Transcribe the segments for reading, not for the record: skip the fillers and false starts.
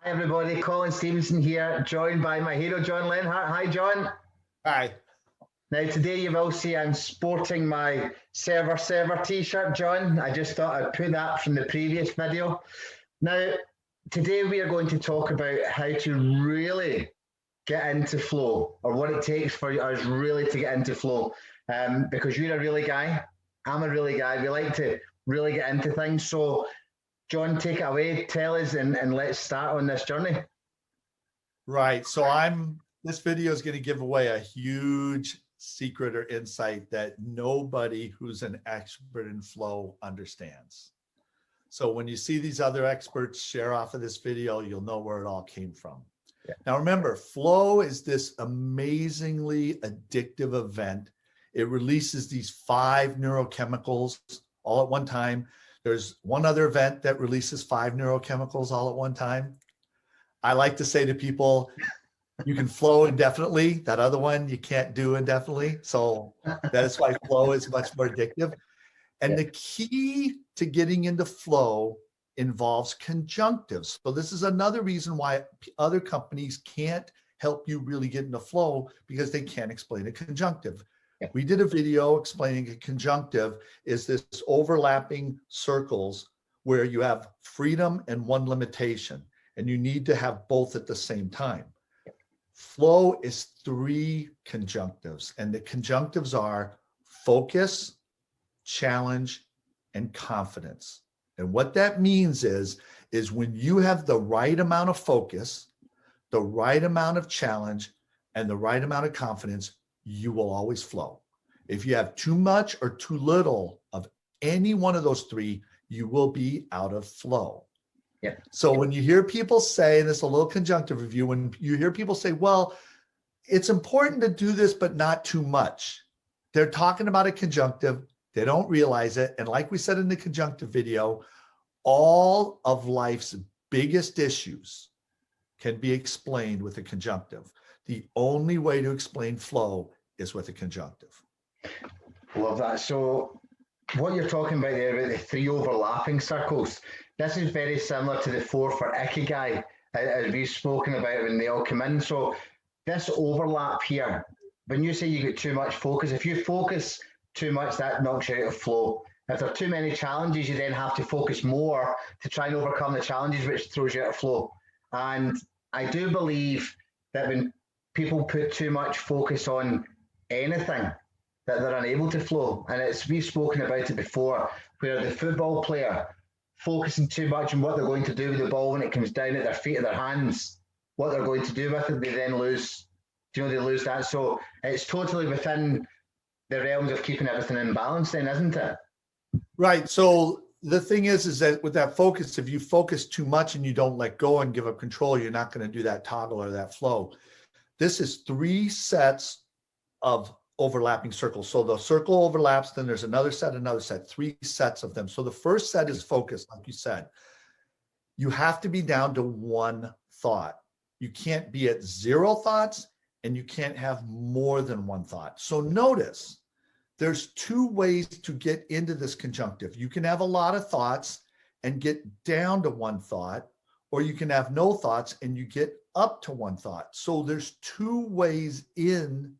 everybody, Colin Stevenson here, joined by my hero, John Lenhart. Hi, John. Hi. Now, today you will see I'm sporting my Server t-shirt, John. I just thought I'd put that from the previous video. Now, today we are going to talk about how to really get into flow, or what it takes for us really to get into flow. Because you're a really guy, I'm a really guy. We like to really get into things. So, John, take it away. Tell us, and let's start on this journey. Right. So this video is going to give away a huge secret or insight that nobody who's an expert in flow understands. So when you see these other experts share off of this video, you'll know where it all came from. Yeah. Now, remember, flow is this amazingly addictive event. It releases these 5 neurochemicals all at one time. There's one other event that releases 5 neurochemicals all at one time. I like to say to people, you can flow indefinitely. That other one you can't do indefinitely. So that is why flow is much more addictive. And the key to getting into flow involves conjunctives. So this is another reason why other companies can't help you really get into flow, because they can't explain a conjunctive. We did a video explaining a conjunctive is this overlapping circles where you have freedom and one limitation, and you need to have both at the same time. Flow is 3 conjunctives, and the conjunctives are focus, challenge, and confidence. And what that means is when you have the right amount of focus, the right amount of challenge, and the right amount of confidence, you will always flow. If you have too much or too little of any one of those 3, you will be out of flow. Yeah. So when you hear people say, and this is a little conjunctive review, when you hear people say, well, it's important to do this, but not too much, they're talking about a conjunctive. They don't realize it. And like we said in the conjunctive video, all of life's biggest issues can be explained with a conjunctive. The only way to explain flow is with a conjunctive. Love that. So what you're talking about there, about the 3 overlapping circles, this is very similar to the 4 for Ikigai, as we've spoken about when they all come in. So this overlap here, when you say you get too much focus, if you focus too much, that knocks you out of flow. If there are too many challenges, you then have to focus more to try and overcome the challenges, which throws you out of flow. And I do believe that when people put too much focus on anything, that they're unable to flow. And we've spoken about it before, where the football player focusing too much on what they're going to do with the ball when it comes down at their feet or their hands, what they're going to do with it, they then lose. They lose that. So it's totally within the realms of keeping everything in balance then, isn't it? Right. So the thing is that with that focus, if you focus too much and you don't let go and give up control, you're not going to do that toggle or that flow. This is 3 sets of overlapping circles. So the circle overlaps, then there's another set, 3 sets of them. So the first set is focus, like you said. You have to be down to 1 thought. You can't be at 0 thoughts, and you can't have more than 1 thought. So notice there's 2 ways to get into this conjunctive. You can have a lot of thoughts and get down to 1 thought, or you can have no thoughts and you get up to 1 thought. So there's 2 ways in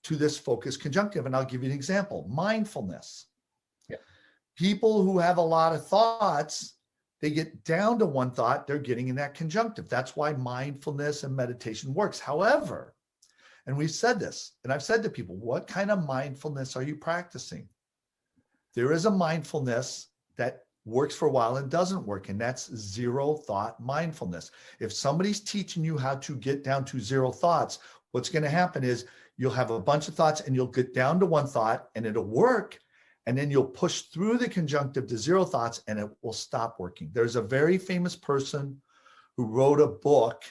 to this focus conjunctive. And I'll give you an example. Mindfulness. Yeah. People who have a lot of thoughts, they get down to 1 thought, they're getting in that conjunctive. That's why mindfulness and meditation works. However, and we've said this, and I've said to people, what kind of mindfulness are you practicing? There is a mindfulness that works for a while and doesn't work, and that's 0 thought mindfulness. If somebody's teaching you how to get down to 0 thoughts, what's going to happen is you'll have a bunch of thoughts and you'll get down to 1 thought and it'll work. And then you'll push through the conjunctive to 0 thoughts and it will stop working. There's a very famous person who wrote a book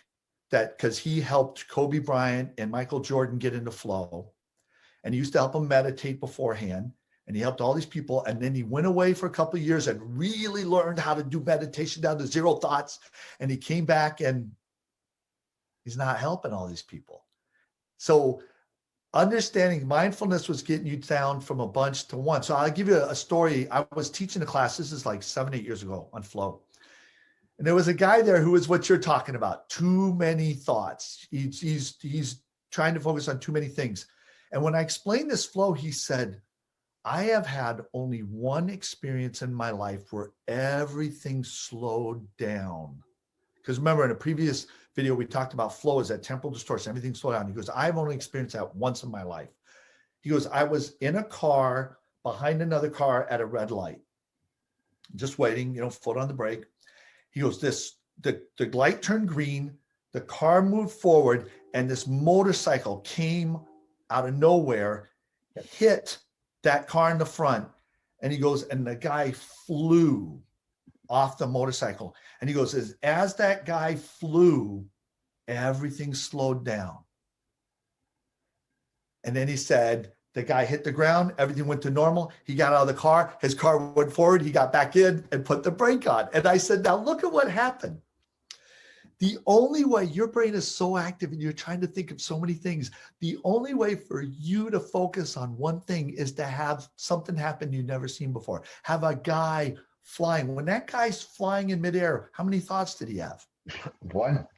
that, because he helped Kobe Bryant and Michael Jordan get into flow. And he used to help them meditate beforehand. And he helped all these people. And then he went away for a couple of years and really learned how to do meditation down to 0 thoughts. And he came back and he's not helping all these people. So understanding mindfulness was getting you down from a bunch to 1. So I'll give you a story. I was teaching a class, this is like 7, 8 years ago, on flow. And there was a guy there who was what you're talking about. Too many thoughts. He's trying to focus on too many things. And when I explained this flow, he said, I have had only one experience in my life where everything slowed down. Because remember, in a previous video, we talked about flow is that temporal distortion, everything slowed down. He goes, I've only experienced that once in my life. He goes, I was in a car behind another car at a red light, just waiting, foot on the brake. He goes, the light turned green, the car moved forward, and this motorcycle came out of nowhere, hit that car in the front. And he goes, and the guy flew off the motorcycle. And he goes, as that guy flew, everything slowed down. And then he said, the guy hit the ground, everything went to normal. He got out of the car, his car went forward, he got back in and put the brake on. And I said, now look at what happened. The only way, your brain is so active and you're trying to think of so many things. The only way for you to focus on one thing is to have something happen you've never seen before. Have a guy flying. When that guy's flying in midair, how many thoughts did he have? One.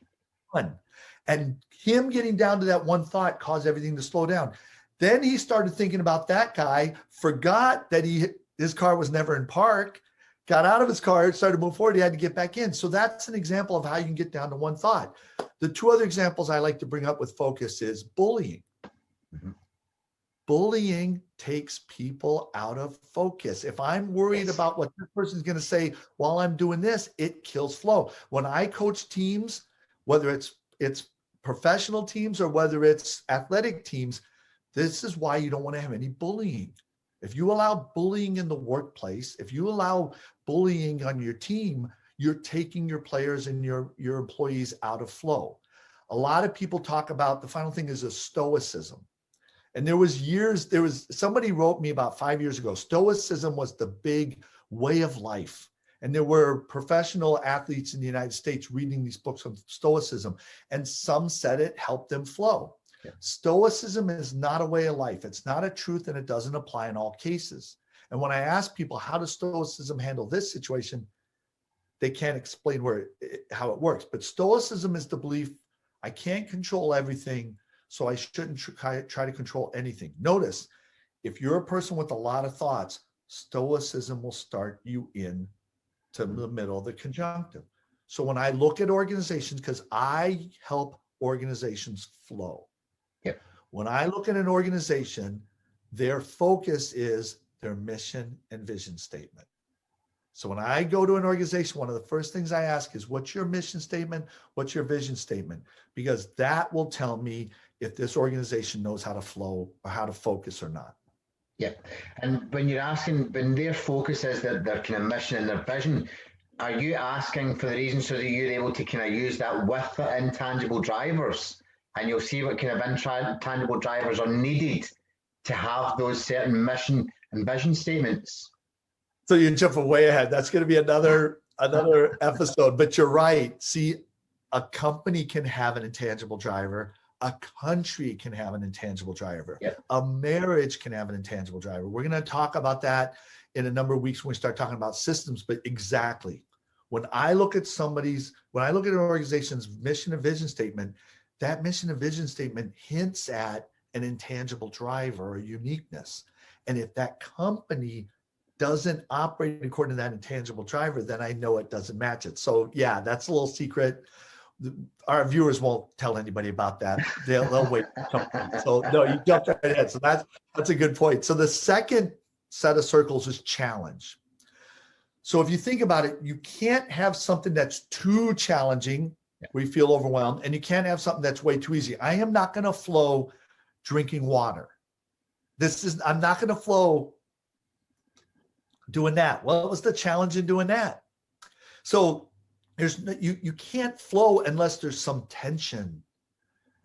And him getting down to that one thought caused everything to slow down. Then he started thinking about that guy, forgot that his car was never in park, got out of his car, started moving forward, he had to get back in. So that's an example of how you can get down to one thought. The two other examples I like to bring up with focus is bullying. Mm-hmm. Bullying takes people out of focus. If I'm worried about what this person's going to say while I'm doing this, it kills flow. When I coach teams, whether it's professional teams or whether it's athletic teams, this is why you don't want to have any bullying. If you allow bullying in the workplace, if you allow bullying on your team, you're taking your players and your employees out of flow. A lot of people talk about, the final thing is a stoicism. And somebody wrote me about 5 years ago, stoicism was the big way of life. And there were professional athletes in the United States reading these books on stoicism. And some said it helped them flow. Yeah. Stoicism is not a way of life. It's not a truth, and it doesn't apply in all cases. And when I ask people, how does stoicism handle this situation? They can't explain how it works. But stoicism is the belief, I can't control everything, so I shouldn't try to control anything. Notice, if you're a person with a lot of thoughts, stoicism will start you in to the middle of the conjunctive. So when I look at organizations, because I help organizations flow. Yep. When I look at an organization, their focus is their mission and vision statement. So when I go to an organization, one of the first things I ask is, what's your mission statement? What's your vision statement? Because that will tell me if this organization knows how to flow or how to focus or not. Yeah. And when you're asking, when their focus is their kind of mission and their vision, are you asking for the reason so that you're able to kind of use that with the intangible drivers? And you'll see what kind of intangible drivers are needed to have those certain mission and vision statements. So you jump way ahead. That's going to be another episode, but you're right. See, a company can have an intangible driver. A country can have an intangible driver. Yep. A marriage can have an intangible driver. We're going to talk about that in a number of weeks when we start talking about systems, but exactly. When I look at an organization's mission and vision statement, that mission and vision statement hints at an intangible driver or uniqueness. And if that company doesn't operate according to that intangible driver, then I know it doesn't match it. So yeah, that's a little secret. Our viewers won't tell anybody about that. They'll wait. So no, you jumped right ahead. So that's a good point. So the second set of circles is challenge. So if you think about it, you can't have something that's too challenging where you feel overwhelmed, and you can't have something that's way too easy. I am not going to flow drinking water. I'm not going to flow doing that. What was the challenge in doing that? So you can't flow unless there's some tension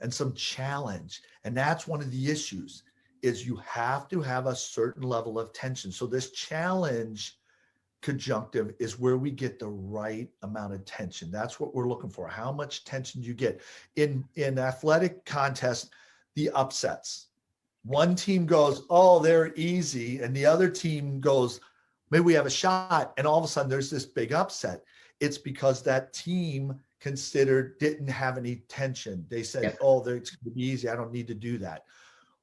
and some challenge. And that's one of the issues, is you have to have a certain level of tension. So this challenge conjunctive is where we get the right amount of tension. That's what we're looking for. How much tension do you get? In athletic contests, the upsets. One team goes, oh, they're easy. And the other team goes, maybe we have a shot. And all of a sudden there's this big upset. it's because that team didn't have any tension. They said, Yep. oh, it's going to be easy. I don't need to do that.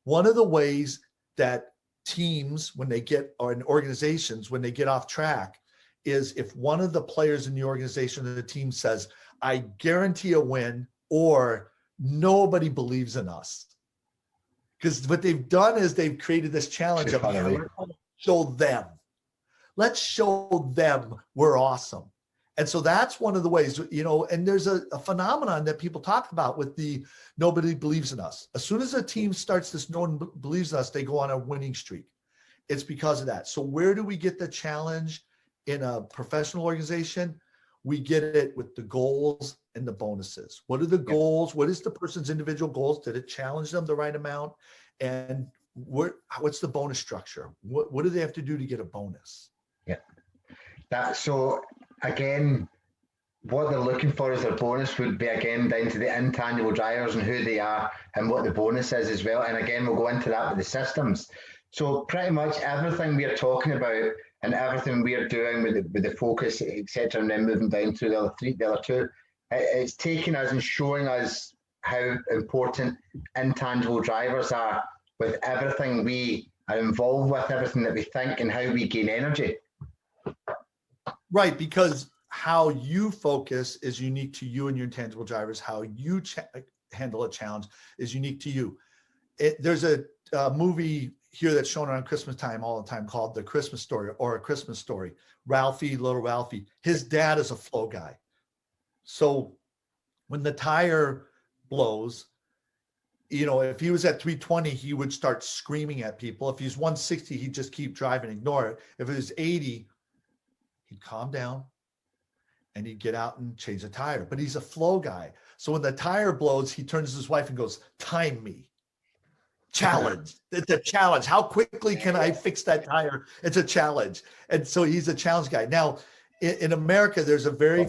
One of the ways that teams, when they get, or in organizations, when they get off track, is if one of the players in the organization or the team says, I guarantee a win, or nobody believes in us. Because what they've done is they've created this challenge of, let's show them. Let's show them we're awesome. And so that's one of the ways, and there's a phenomenon that people talk about with the nobody believes in us. As soon as a team starts this no one believes in us, they go on a winning streak. It's because of that. So where do we get the challenge in a professional organization? We get it with the goals and the bonuses. What are the goals? What is the person's individual goals? Did it challenge them the right amount? And what's the bonus structure? What do they have to do to get a bonus? Yeah. So again, what they're looking for as their bonus would be, again, down to the intangible drivers and who they are and what the bonus is as well. And again, we'll go into that with the systems. So pretty much everything we are talking about and everything we are doing with the focus, etc., and then moving down to the other two, it's taking us and showing us how important intangible drivers are with everything we are involved with, everything that we think, and how we gain energy. Right, because how you focus is unique to you and your intangible drivers. How you handle a challenge is unique to you. There's a movie here that's shown around Christmas time all the time called The Christmas Story, or A Christmas Story. Little Ralphie, his dad is a flow guy. So when the tire blows, if he was at 320, he would start screaming at people. If he's 160, he'd just keep driving, ignore it. If it was 80, he'd calm down and he'd get out and change the tire. But he's a flow guy. So when the tire blows, he turns to his wife and goes, time me. Challenge. It's a challenge. How quickly can I fix that tire? It's a challenge. And so he's a challenge guy. Now, in America, there's a very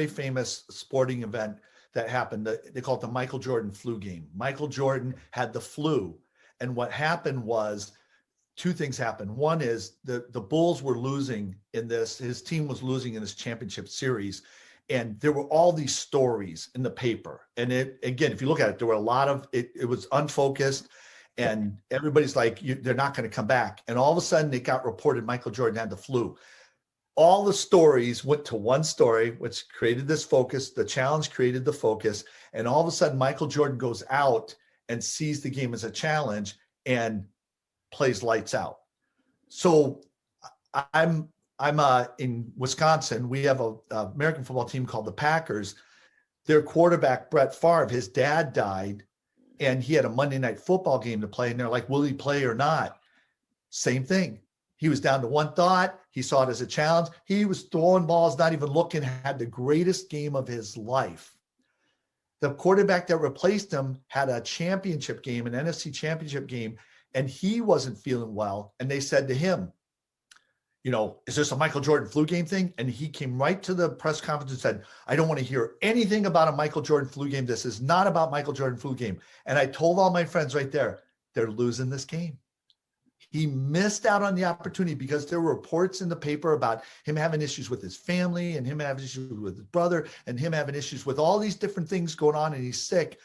famous sporting event that happened. They call it the Michael Jordan flu game. Michael Jordan had the flu. And what happened was, two things happened. One is the Bulls were losing in this. His team was losing in this championship series. And there were all these stories in the paper. And again, if you look at it, there were a lot of, it was unfocused. And everybody's like, they're not going to come back. And all of a sudden, it got reported Michael Jordan had the flu. All the stories went to one story, which created this focus. The challenge created the focus. And all of a sudden, Michael Jordan goes out and sees the game as a challenge and plays lights out. So I'm in Wisconsin. We have a American football team called the Packers. Their quarterback, Brett Favre, his dad died, and he had a Monday night football game to play. And they're like, will he play or not? Same thing. He was down to one thought. He saw it as a challenge. He was throwing balls, not even looking, had the greatest game of his life. The quarterback that replaced him had a championship game, an NFC championship game, and he wasn't feeling well. And they said to him, is this a Michael Jordan flu game thing? And he came right to the press conference and said, I don't want to hear anything about a Michael Jordan flu game. This is not about Michael Jordan flu game. And I told all my friends right there, they're losing this game. He missed out on the opportunity because there were reports in the paper about him having issues with his family and him having issues with his brother and him having issues with all these different things going on, and he's sick.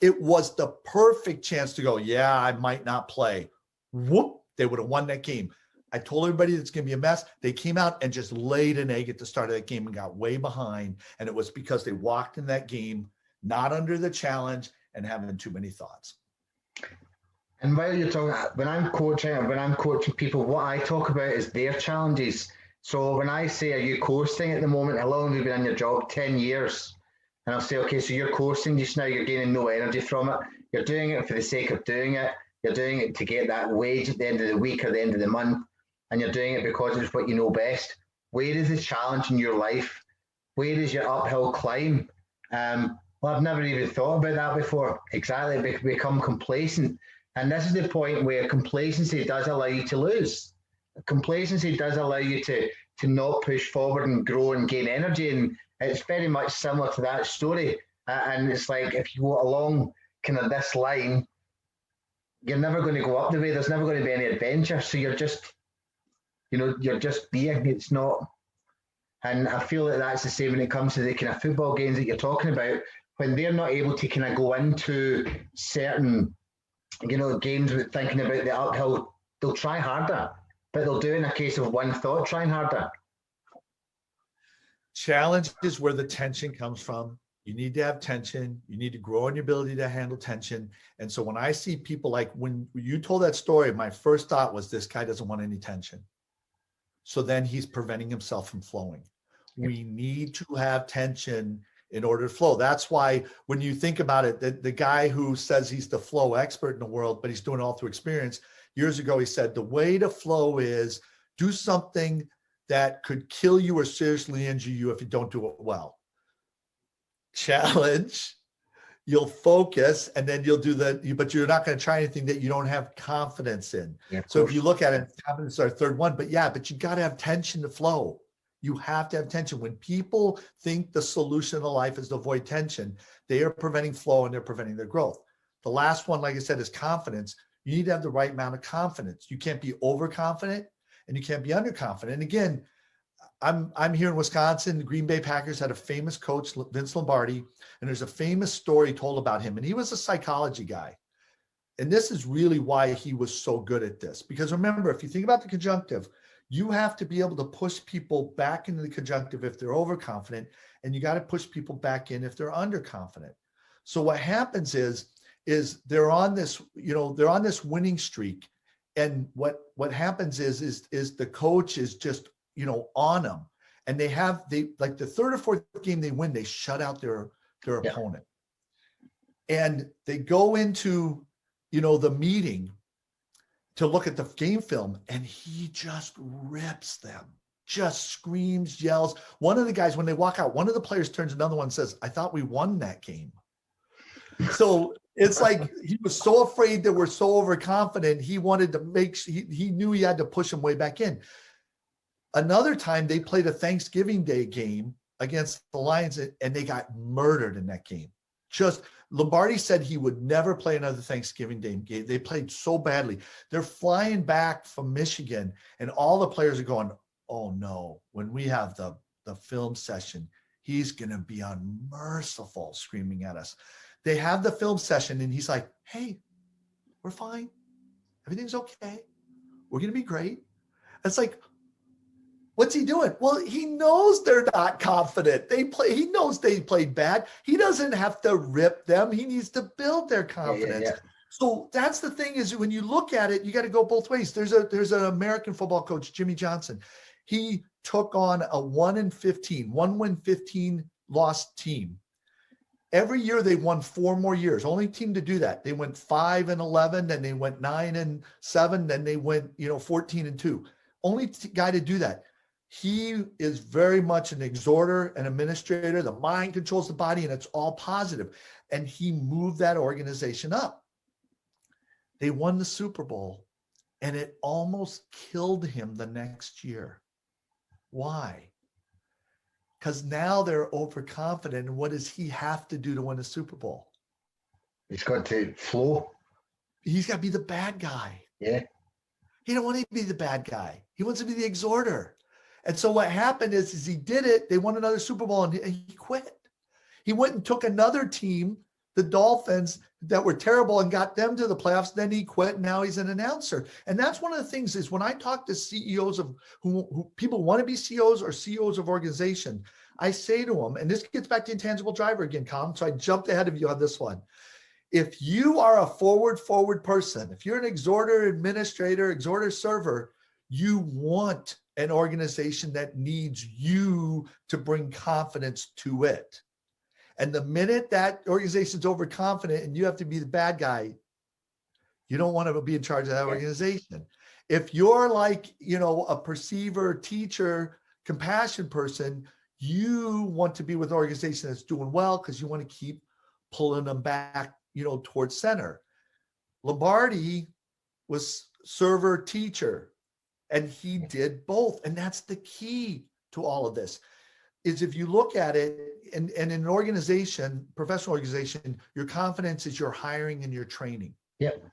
It was the perfect chance to go, yeah, I might not play. Whoop, they would have won that game. I told everybody it's going to be a mess. They came out and just laid an egg at the start of that game and got way behind. And it was because they walked in that game, not under the challenge and having too many thoughts. And while you're talking, when I'm coaching people, what I talk about is their challenges. So when I say, are you coasting at the moment? How long have you been in your job? 10 years. And I'll say, okay, so you're coasting just now, you're gaining no energy from it. You're doing it for the sake of doing it. You're doing it to get that wage at the end of the week or the end of the month. And you're doing it because it's what you know best. Where is the challenge in your life? Where is your uphill climb? Well, I've never even thought about that before. Exactly, become complacent. And this is the point where complacency does allow you to lose. Complacency does allow you to not push forward and grow and gain energy. And it's very much similar to that story. And it's like, if you go along kind of this line, you're never going to go up the way. There's never going to be any adventure. So you're just You know, you're just being. It's not. And I feel that that's the same when it comes to the kind of football games that you're talking about. When they're not able to kind of go into certain, games with thinking about the uphill, they'll try harder, but they'll do it in a case of one thought, trying harder. Challenge is where the tension comes from. You need to have tension. You need to grow in your ability to handle tension. And so when I see people, like when you told that story, my first thought was, this guy doesn't want any tension. So then he's preventing himself from flowing. We need to have tension in order to flow. That's why when you think about it, the guy who says he's the flow expert in the world, but he's doing it all through experience, years ago, he said, the way to flow is do something that could kill you or seriously injure you if you don't do it well. Challenge, you'll focus, and then you'll do but you're not going to try anything that you don't have confidence in. Yeah, so if you look at it, confidence is our third one, but you got to have tension to flow. You have to have tension. When people think the solution to life is to avoid tension, they are preventing flow and they're preventing their growth. The last one, like I said, is confidence. You need to have the right amount of confidence. You can't be overconfident and you can't be underconfident. And again, I'm here in Wisconsin. The Green Bay Packers had a famous coach, Vince Lombardi, and there's a famous story told about him. And he was a psychology guy. And this is really why he was so good at this. Because remember, if you think about the conjunctive, you have to be able to push people back into the conjunctive if they're overconfident, and you got to push people back in if they're underconfident. So what happens is they're on this, they're on this winning streak. And what happens is the coach is just, on them. And they like the third or fourth game they win, they shut out their opponent. And they go into, the meeting to look at the game film, and he just rips them, just screams, yells. One of the guys, when they walk out, one of the players turns to another one and says, I thought we won that game. So it's like he was so afraid that we're so overconfident. He wanted to he knew he had to push them way back in. Another time they played a Thanksgiving Day game against the Lions, and they got murdered in that game. Just Lombardi said he would never play another Thanksgiving Day game. They played so badly. They're flying back from Michigan, and all the players are going, oh no, when we have the film session, he's going to be unmerciful, screaming at us. They have the film session, and he's like, hey, we're fine. Everything's okay. We're going to be great. It's like, what's he doing? Well, he knows they're not confident. He knows they played bad. He doesn't have to rip them. He needs to build their confidence. Yeah. So that's the thing, is when you look at it, you got to go both ways. There's an American football coach, Jimmy Johnson. He took on a 1-win, 15 loss team. Every year they won 4 more years. Only team to do that. They went 5-11, then they went 9-7, then they went 14-2. Only guy to do that. He is very much an exhorter, an administrator. The mind controls the body, and it's all positive. And he moved that organization up. They won the Super Bowl, and it almost killed him the next year. Why? Because now they're overconfident. And what does he have to do to win a Super Bowl? He's got to flow. He's got to be the bad guy. Yeah. He don't want to be the bad guy. He wants to be the exhorter. And so what happened is he did it. They won another Super Bowl, and he quit. He went and took another team, the Dolphins, that were terrible, and got them to the playoffs. Then he quit. Now he's an announcer. And that's one of the things is when I talk to CEOs of who people want to be CEOs or CEOs of organization, I say to them, and this gets back to intangible driver again, Colin. So I jumped ahead of you on this one. If you are a forward person, if you're an exhorter, administrator, exhorter, server, you want an organization that needs you to bring confidence to it. And the minute that organization's overconfident and you have to be the bad guy, you don't want to be in charge of that organization. If you're like, a perceiver, teacher, compassion person, you want to be with an organization that's doing well because you want to keep pulling them back, towards center. Lombardi was server, teacher, and he did both. And that's the key to all of this, is if you look at it, and in an organization, professional organization, your confidence is your hiring and your training. Yep.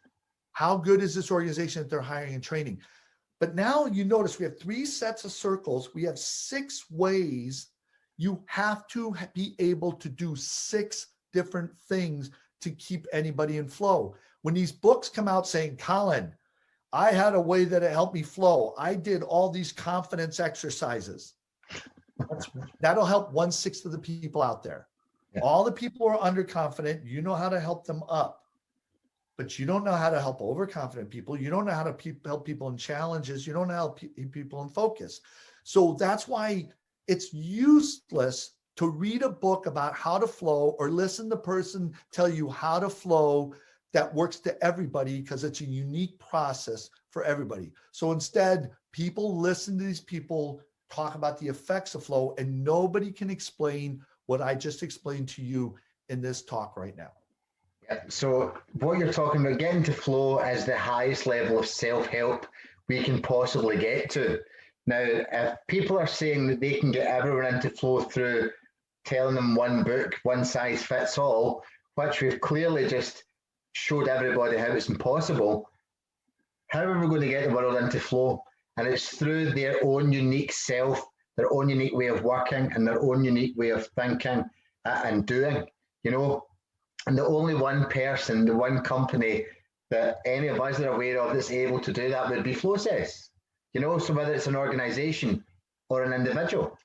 How good is this organization that they're hiring and training? But now you notice we have 3 sets of circles. We have 6 ways. You have to be able to do 6 different things to keep anybody in flow. When these books come out saying, Colin, I had a way that it helped me flow. I did all these confidence exercises. That'll help 1/6 of the people out there. Yeah. All the people who are underconfident, you know how to help them up, but you don't know how to help overconfident people. You don't know how to help people in challenges. You don't know how to help people in focus. So that's why it's useless to read a book about how to flow or listen to a person tell you how to flow that works to everybody, because it's a unique process for everybody. So instead, people listen to these people talk about the effects of flow, and nobody can explain what I just explained to you in this talk right now. Yeah. So what you're talking about, getting to flow, is the highest level of self-help we can possibly get to. Now, if people are saying that they can get everyone into flow through telling them one book, one size fits all, which we've clearly just showed everybody how it's impossible, how are we going to get the world into flow? And it's through their own unique self, their own unique way of working, and their own unique way of thinking and doing, you know. And the only one person, the one company that any of us are aware of that's able to do that would be Flowstate, you know, so whether it's an organization or an individual.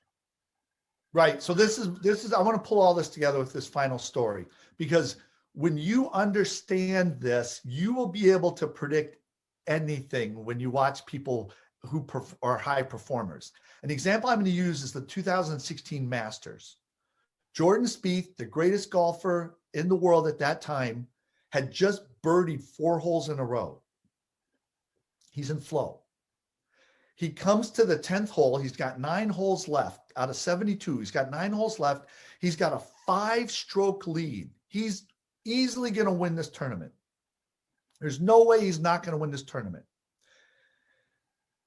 Right. So this is, I want to pull all this together with this final story, because when you understand this, you will be able to predict anything when you watch people who are high performers. An example I'm going to use is the 2016 Masters. Jordan Spieth, the greatest golfer in the world at that time, had just birdied 4 holes in a row. He's in flow. He comes to the 10th hole. He's got 9 holes left out of 72. He's got 9 holes left. He's got a 5-stroke lead. He's easily going to win this tournament. There's no way he's not going to win this tournament.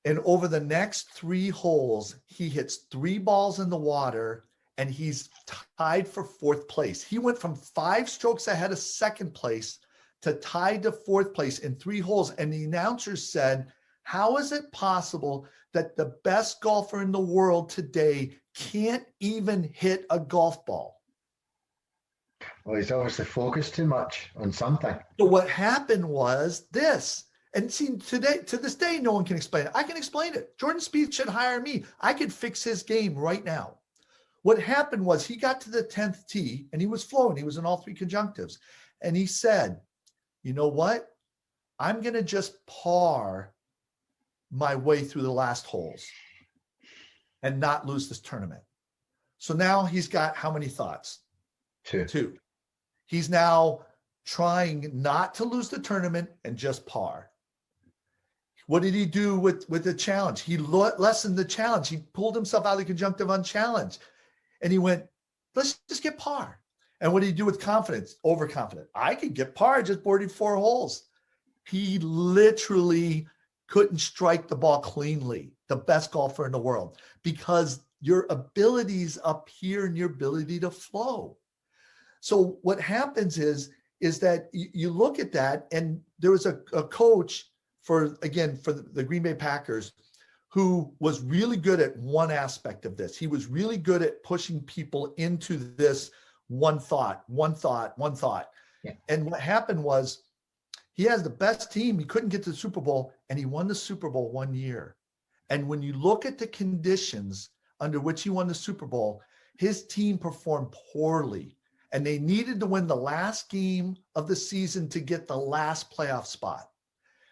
And over the next 3 holes, he hits 3 balls in the water, and he's tied for 4th place. He went from 5 strokes ahead of 2nd place to tied to 4th place in 3 holes. And the announcers said, how is it possible that the best golfer in the world today can't even hit a golf ball? Well, he's obviously focused too much on something. So what happened was this. And see, today, to this day, no one can explain it. I can explain it. Jordan Spieth should hire me. I could fix his game right now. What happened was he got to the 10th tee and he was flowing. He was in all 3 conjunctives. And he said, you know what? I'm going to just par my way through the last holes and not lose this tournament. So now he's got how many thoughts? 2. He's now trying not to lose the tournament and just par. What did he do with the challenge? He lessened the challenge. He pulled himself out of the conjunctive unchallenged. And he went, let's just get par. And what did he do with confidence? Overconfident. I could get par. I just boarded 4 holes. He literally couldn't strike the ball cleanly. The best golfer in the world, because your abilities up here and your ability to flow. So what happens is that you look at that, and there was a coach for the Green Bay Packers who was really good at one aspect of this. He was really good at pushing people into this one thought. Yeah. And what happened was he has the best team. He couldn't get to the Super Bowl, and he won the Super Bowl one year. And when you look at the conditions under which he won the Super Bowl, his team performed poorly, and they needed to win the last game of the season to get the last playoff spot.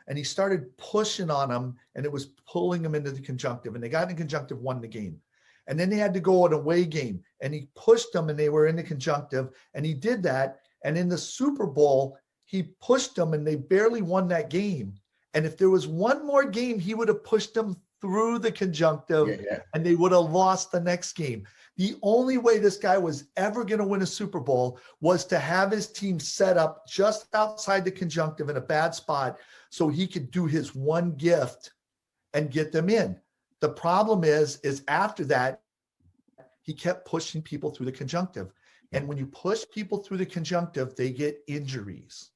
And he started pushing on them, and it was pulling them into the conjunctive, and they got in the conjunctive, won the game. And then they had to go an away game, and he pushed them, and they were in the conjunctive, and he did that. And in the Super Bowl, he pushed them, and they barely won that game. And if there was one more game, he would have pushed them through the conjunctive, and they would have lost the next game. The only way this guy was ever going to win a Super Bowl was to have his team set up just outside the conjunctive in a bad spot so he could do his one gift and get them in. The problem is after that, he kept pushing people through the conjunctive. And when you push people through the conjunctive, they get injuries.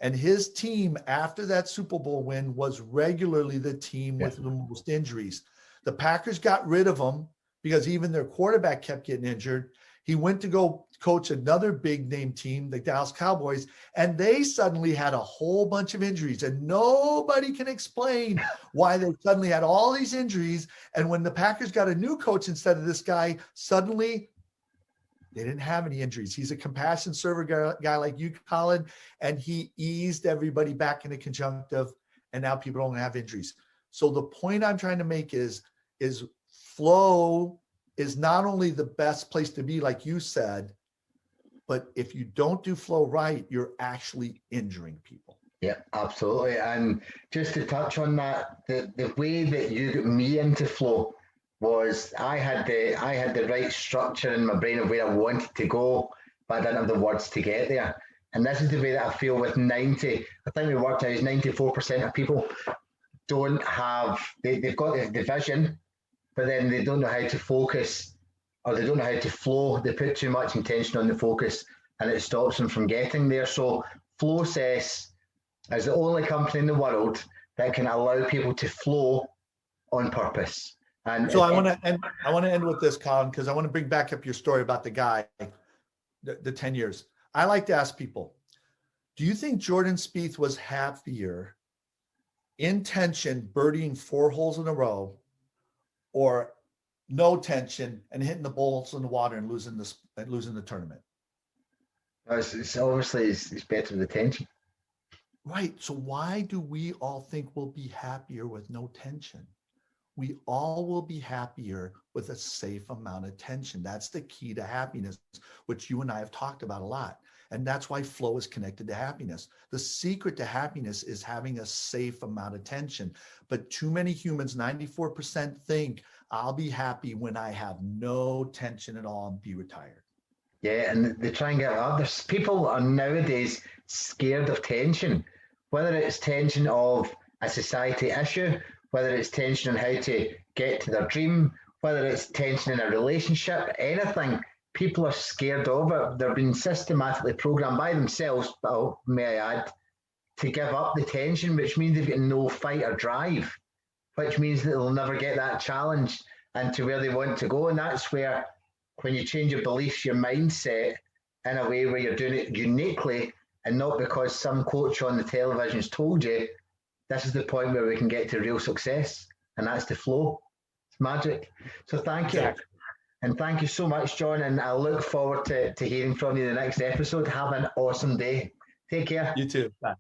And his team, after that Super Bowl win, was regularly the team with the most injuries. The Packers got rid of him because even their quarterback kept getting injured. He went to go coach another big name team, the Dallas Cowboys, and they suddenly had a whole bunch of injuries, and nobody can explain why they suddenly had all these injuries. And when the Packers got a new coach instead of this guy, suddenly they didn't have any injuries. He's a compassion server guy like you, Colin, and he eased everybody back into conjunctive, and now people don't have injuries. So the point I'm trying to make is flow is not only the best place to be, like you said, but if you don't do flow right, you're actually injuring people. Yeah, absolutely. And just to touch on that, the way that you got me into flow was I had the right structure in my brain of where I wanted to go, but I didn't have the words to get there. And this is the way that I feel with 90. I think we worked out is 94% of people don't have, they've got the vision, but then they don't know how to focus, or they don't know how to flow. They put too much intention on the focus and it stops them from getting there. So Flowstate is the only company in the world that can allow people to flow on purpose. And so I want to end with this, Colin, because I want to bring back up your story about the guy, the 10 years. I like to ask people, do you think Jordan Spieth was happier in tension, birdieing 4 holes in a row, or no tension and hitting the balls in the water and losing the tournament? It's obviously it's better the tension. Right. So why do we all think we'll be happier with no tension? We all will be happier with a safe amount of tension. That's the key to happiness, which you and I have talked about a lot. And that's why flow is connected to happiness. The secret to happiness is having a safe amount of tension. But too many humans, 94%, think I'll be happy when I have no tension at all and be retired. Yeah, and they try and get others. People are nowadays scared of tension, whether it's tension of a society issue, whether it's tension on how to get to their dream, whether it's tension in a relationship, anything. People are scared of it. They're being systematically programmed by themselves, may I add, to give up the tension, which means they've got no fight or drive, which means that they'll never get that challenge and to where they want to go. And that's where, when you change your beliefs, your mindset in a way where you're doing it uniquely and not because some coach on the television's told you, this is the point where we can get to real success. And that's the flow. It's magic. So thank you. Exactly. And thank you so much, John. And I look forward to hearing from you in the next episode. Have an awesome day. Take care. You too. Bye.